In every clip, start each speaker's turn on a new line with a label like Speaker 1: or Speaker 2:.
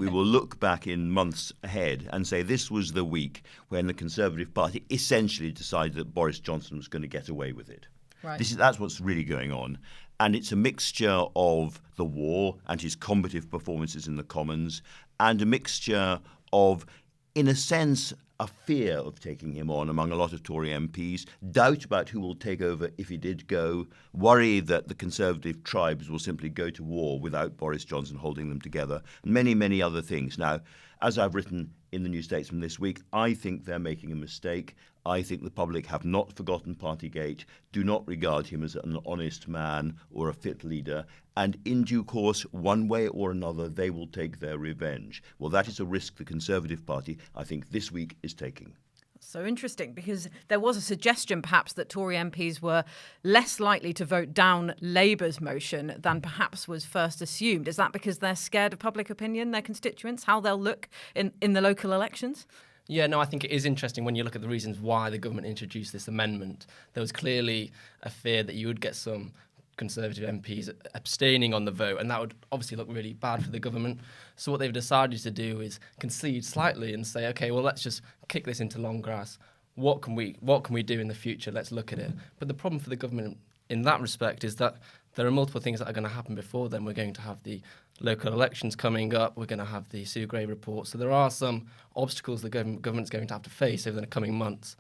Speaker 1: we will look back in months ahead and say this was the week when the Conservative Party essentially decided that Boris Johnson was going to get away with it.
Speaker 2: Right.
Speaker 1: That's what's really going on. And it's a mixture of the war and his combative performances in the Commons, and a mixture of, in a sense, a fear of taking him on among a lot of Tory MPs, doubt about who will take over if he did go, worry that the Conservative tribes will simply go to war without Boris Johnson holding them together, and many, many other things. Now, as I've written in the New Statesman this week, I think they're making a mistake. I think the public have not forgotten Partygate, do not regard him as an honest man or a fit leader, and in due course, one way or another, they will take their revenge. Well, that is a risk the Conservative Party, I think, this week is taking.
Speaker 2: So interesting, because there was a suggestion perhaps that Tory MPs were less likely to vote down Labour's motion than perhaps was first assumed. Is that because they're scared of public opinion, their constituents, how they'll look in the local elections?
Speaker 3: Yeah, no, I think it is interesting when you look at the reasons why the government introduced this amendment. There was clearly a fear that you would get some Conservative MPs abstaining on the vote, and that would obviously look really bad for the government. So what they've decided to do is concede slightly and say, OK, well, let's just kick this into long grass. What can we do in the future? Let's look at it. But the problem for the government in that respect is that there are multiple things that are going to happen before then. We're going to have the local elections coming up. We're going to have the Sue Gray report. So there are some obstacles the government's going to have to face over the coming months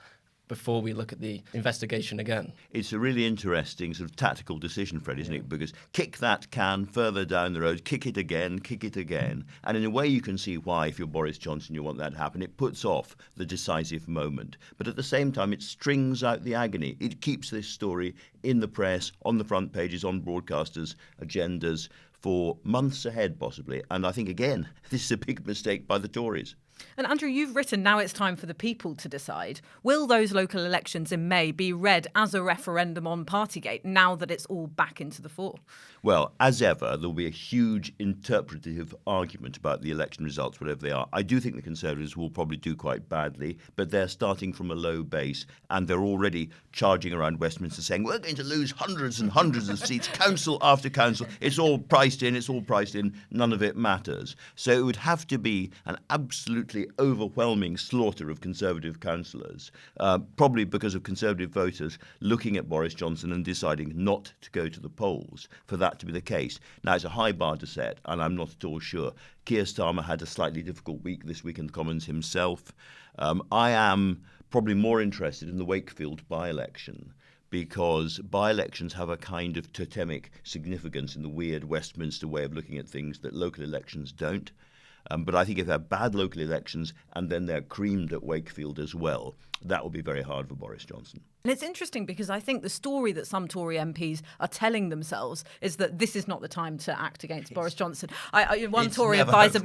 Speaker 3: before we look at the investigation again.
Speaker 1: It's a really interesting sort of tactical decision, Freddie, isn't it? Because kick that can further down the road, kick it again. And in a way you can see why, if you're Boris Johnson, you want that to happen. It puts off the decisive moment. But at the same time, it strings out the agony. It keeps this story in the press, on the front pages, on broadcasters' agendas for months ahead, possibly. And I think, again, this is a big mistake by the Tories.
Speaker 2: And Andrew, you've written now it's time for the people to decide. Will those local elections in May be read as a referendum on Partygate now that it's all back into the fore?
Speaker 1: Well, as ever, there'll be a huge interpretative argument about the election results, whatever they are. I do think the Conservatives will probably do quite badly, but they're starting from a low base, and they're already charging around Westminster saying, we're going to lose hundreds and hundreds of seats, council after council. It's all priced in, none of it matters. So it would have to be an absolutely overwhelming slaughter of Conservative councillors, probably because of Conservative voters looking at Boris Johnson and deciding not to go to the polls for that to be the case. Now, it's a high bar to set, and I'm not at all sure. Keir Starmer had a slightly difficult week this week in the Commons himself. I am probably more interested in the Wakefield by-election, because by-elections have a kind of totemic significance in the weird Westminster way of looking at things that local elections don't. But I think if they're bad local elections and then they're creamed at Wakefield as well, that will be very hard for Boris Johnson.
Speaker 2: And it's interesting because I think the story that some Tory MPs are telling themselves is that this is not the time to act against Boris Johnson. One Tory advisor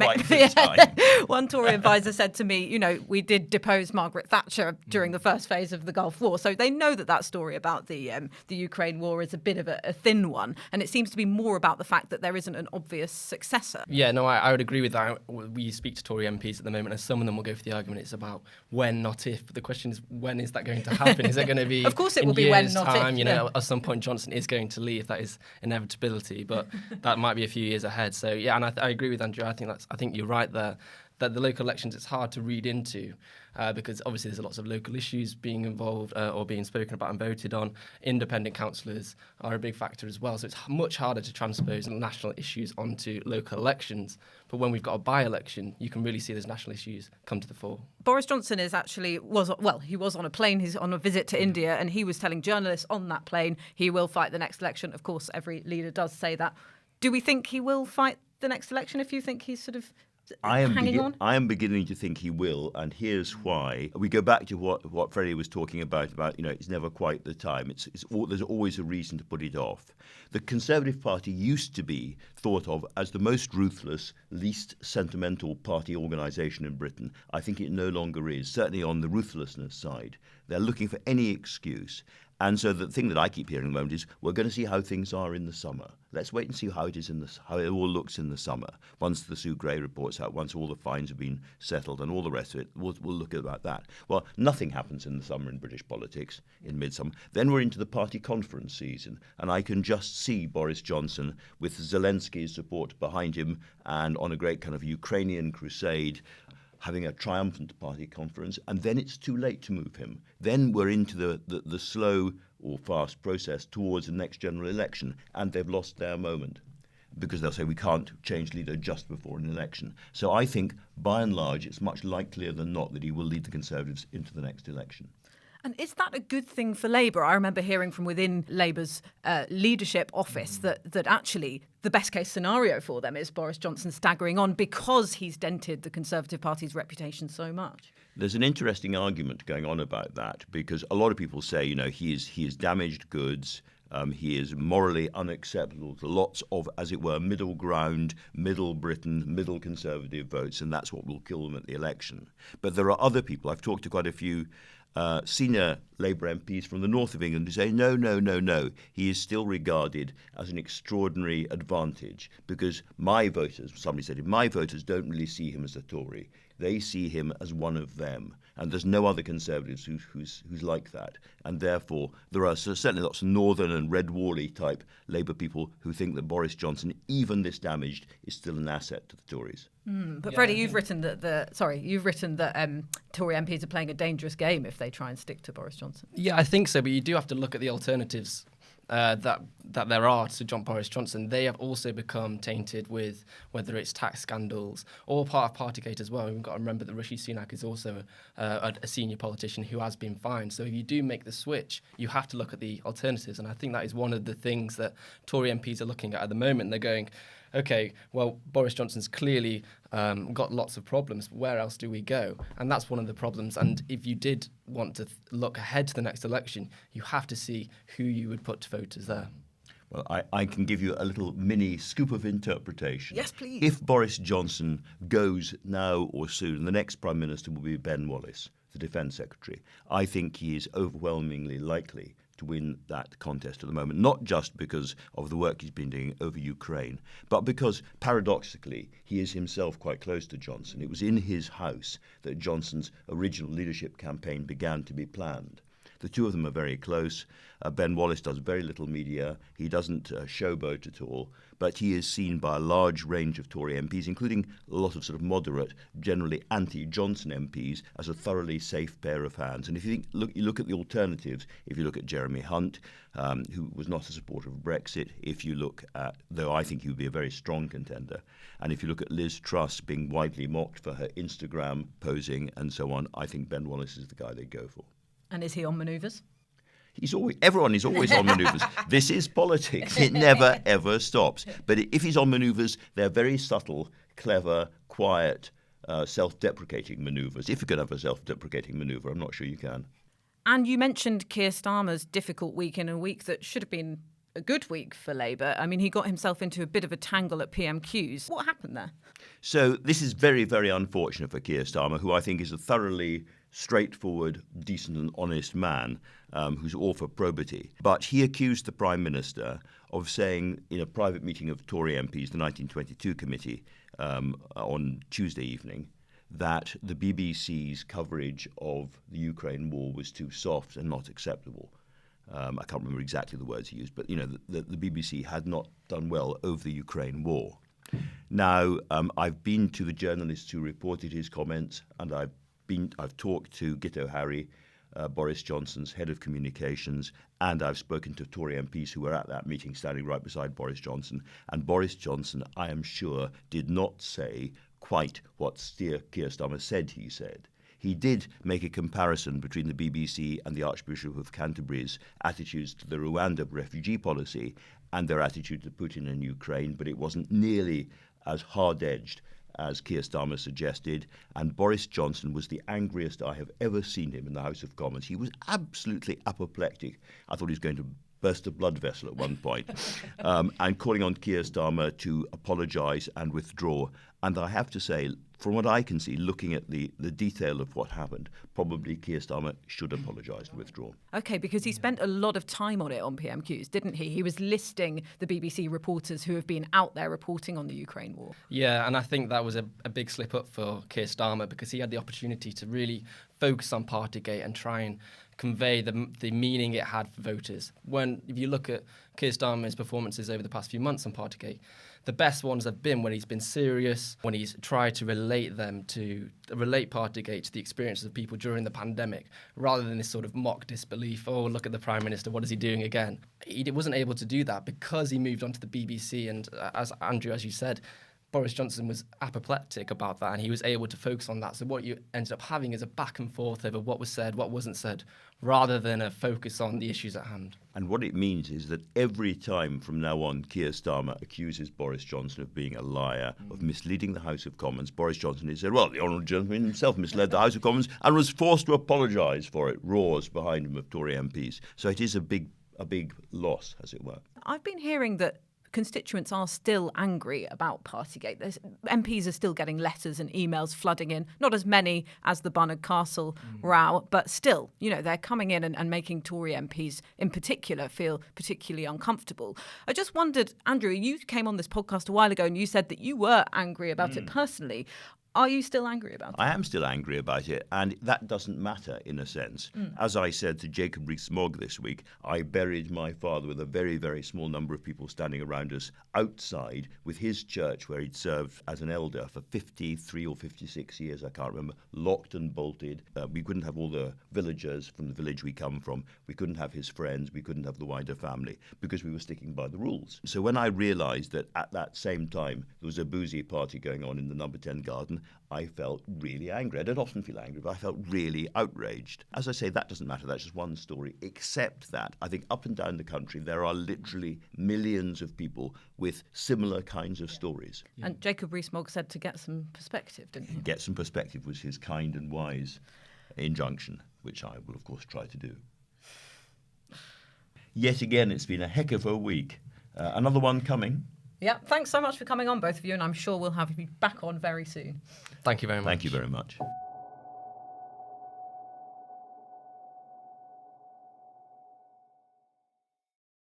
Speaker 2: said to me, we did depose Margaret Thatcher during the first phase of the Gulf War. So they know that story about the Ukraine war is a bit of a thin one. And it seems to be more about the fact that there isn't an obvious successor.
Speaker 3: Yeah, no, I would agree with that. We speak to Tory MPs at the moment, and some of them will go for the argument it's about when, not if. But the question is, when is that going to happen? Is it going to be
Speaker 2: of course it
Speaker 3: in
Speaker 2: will be
Speaker 3: years'
Speaker 2: when, not
Speaker 3: time?
Speaker 2: if.
Speaker 3: At some point Johnson is going to leave. That is inevitability, but that might be a few years ahead. So yeah, and I agree with Andrew. I think you're right there. That the local elections, it's hard to read into because obviously there's lots of local issues being involved or being spoken about and voted on. Independent councillors are a big factor as well. So it's much harder to transpose national issues onto local elections. But when we've got a by-election, you can really see those national issues come to the fore.
Speaker 2: Boris Johnson he was on a plane, he's on a visit to India, and he was telling journalists on that plane he will fight the next election. Of course, every leader does say that. Do we think he will fight the next election if you think he's sort of I
Speaker 1: am beginning to think he will, and here's why. We go back to what Freddie was talking about it's never quite the time. There's always a reason to put it off. The Conservative Party used to be thought of as the most ruthless, least sentimental party organisation in Britain. I think it no longer is, certainly on the ruthlessness side. They're looking for any excuse. And so the thing that I keep hearing at the moment is we're going to see how things are in the summer. Let's wait and see how it all looks in the summer. Once the Sue Gray report's out, once all the fines have been settled and all the rest of it, we'll look at that. Well, nothing happens in the summer in British politics, in midsummer. Then we're into the party conference season, and I can just see Boris Johnson with Zelensky's support behind him and on a great kind of Ukrainian crusade, having a triumphant party conference, and then it's too late to move him. Then we're into the slow or fast process towards the next general election, and they've lost their moment because they'll say we can't change leader just before an election. So I think, by and large, it's much likelier than not that he will lead the Conservatives into the next election.
Speaker 2: And is that a good thing for Labour? I remember hearing from within Labour's leadership office that actually the best case scenario for them is Boris Johnson staggering on because he's dented the Conservative Party's reputation so much.
Speaker 1: There's an interesting argument going on about that because a lot of people say, he is damaged goods. He is morally unacceptable to lots of, as it were, middle ground, middle Britain, middle Conservative votes, and that's what will kill them at the election. But there are other people. I've talked to quite a few senior Labour MPs from the north of England who say, no, he is still regarded as an extraordinary advantage because my voters don't really see him as a Tory. They see him as one of them. And there's no other Conservatives who's like that. And therefore, there are certainly lots of Northern and Red Wally type Labour people who think that Boris Johnson, even this damaged, is still an asset to the Tories.
Speaker 2: But Freddie, you've written that Tory MPs are playing a dangerous game if they try and stick to Boris Johnson.
Speaker 3: Yeah, I think so. But you do have to look at the alternatives that there are to Boris Johnson. They have also become tainted with whether it's tax scandals or part of Partygate as well. We've got to remember that Rishi Sunak is also a senior politician who has been fined. So if you do make the switch, you have to look at the alternatives. And I think that is one of the things that Tory MPs are looking at the moment. They're going, okay, well, Boris Johnson's clearly got lots of problems. Where else do we go? And that's one of the problems. And if you did want to look ahead to the next election, you have to see who you would put to voters there.
Speaker 1: Well, I can give you a little mini scoop of interpretation.
Speaker 2: Yes, please.
Speaker 1: If Boris Johnson goes now or soon, the next Prime Minister will be Ben Wallace, the Defence Secretary. I think he is overwhelmingly likely to win that contest at the moment, not just because of the work he's been doing over Ukraine, but because, paradoxically, he is himself quite close to Johnson. It was in his house that Johnson's original leadership campaign began to be planned. The two of them are very close. Ben Wallace does very little media. He doesn't showboat at all, but he is seen by a large range of Tory MPs, including a lot of sort of moderate, generally anti-Johnson MPs, as a thoroughly safe pair of hands. And if you look at the alternatives, if you look at Jeremy Hunt, who was not a supporter of Brexit, if you look at, though I think he would be a very strong contender, and if you look at Liz Truss being widely mocked for her Instagram posing and so on, I think Ben Wallace is the guy they go for.
Speaker 2: And is he on manoeuvres?
Speaker 1: Everyone is always on manoeuvres. This is politics. It never, ever stops. But if he's on manoeuvres, they're very subtle, clever, quiet, self-deprecating manoeuvres. If you could have a self-deprecating manoeuvre, I'm not sure you can.
Speaker 2: And you mentioned Keir Starmer's difficult week in a week that should have been a good week for Labour. I mean, he got himself into a bit of a tangle at PMQs. What happened there?
Speaker 1: So this is very, very unfortunate for Keir Starmer, who I think is a thoroughly straightforward, decent and honest man who's all for probity. But he accused the Prime Minister of saying in a private meeting of Tory MPs, the 1922 committee, on Tuesday evening, that the BBC's coverage of the Ukraine war was too soft and not acceptable. I can't remember exactly the words he used, but the BBC had not done well over the Ukraine war. Now, I've been to the journalists who reported his comments, and I've talked to Gitto Harry, Boris Johnson's head of communications, and I've spoken to Tory MPs who were at that meeting standing right beside Boris Johnson. And Boris Johnson, I am sure, did not say quite what Keir Starmer said he said. He did make a comparison between the BBC and the Archbishop of Canterbury's attitudes to the Rwanda refugee policy and their attitude to Putin and Ukraine, but it wasn't nearly as hard-edged as Keir Starmer suggested, and Boris Johnson was the angriest I have ever seen him in the House of Commons. He was absolutely apoplectic. I thought he was going to burst a blood vessel at one point, and calling on Keir Starmer to apologise and withdraw. And I have to say, from what I can see, looking at the detail of what happened, probably Keir Starmer should apologise and withdraw.
Speaker 2: OK, because he spent a lot of time on it on PMQs, didn't he? He was listing the BBC reporters who have been out there reporting on the Ukraine war.
Speaker 3: Yeah, and I think that was a big slip up for Keir Starmer, because he had the opportunity to really focus on Partygate and try and convey the meaning it had for voters. If you look at Keir Starmer's performances over the past few months on Partygate, the best ones have been when he's been serious, when he's tried to relate Partygate to the experiences of people during the pandemic, rather than this sort of mock disbelief, oh, look at the Prime Minister, what is he doing again? He wasn't able to do that because he moved on to the BBC, and as Andrew, as you said, Boris Johnson was apoplectic about that, and he was able to focus on that. So what you ended up having is a back and forth over what was said, what wasn't said, rather than a focus on the issues at hand.
Speaker 1: And what it means is that every time from now on Keir Starmer accuses Boris Johnson of being a liar, of misleading the House of Commons, Boris Johnson has said, well, the honourable gentleman himself misled the House of Commons and was forced to apologise for it. Roars behind him of Tory MPs. So it is a big loss, as it were.
Speaker 2: I've been hearing that constituents are still angry about Partygate. MPs are still getting letters and emails flooding in, not as many as the Barnard Castle row, but still, they're coming in and making Tory MPs in particular feel particularly uncomfortable. I just wondered, Andrew, you came on this podcast a while ago and you said that you were angry about it personally. Are you still angry about it?
Speaker 1: I am still angry about it, and that doesn't matter in a sense. As I said to Jacob Rees-Mogg this week, I buried my father with a very, very small number of people standing around us outside with his church where he'd served as an elder for 53 or 56 years, I can't remember, locked and bolted. We couldn't have all the villagers from the village we come from. We couldn't have his friends. We couldn't have the wider family because we were sticking by the rules. So when I realised that at that same time there was a boozy party going on in the number 10 garden, I felt really angry. I don't often feel angry, but I felt really outraged. As I say, that doesn't matter. That's just one story. Except that I think up and down the country there are literally millions of people with similar kinds of stories.
Speaker 2: Yeah. And Jacob Rees-Mogg said to get some perspective, didn't he?
Speaker 1: Get some perspective was his kind and wise injunction, which I will, of course, try to do. Yet again, it's been a heck of a week. Another one coming.
Speaker 2: Yeah, thanks so much for coming on, both of you, and I'm sure we'll have you back on very soon.
Speaker 3: Thank you very much.
Speaker 1: Thank you very much.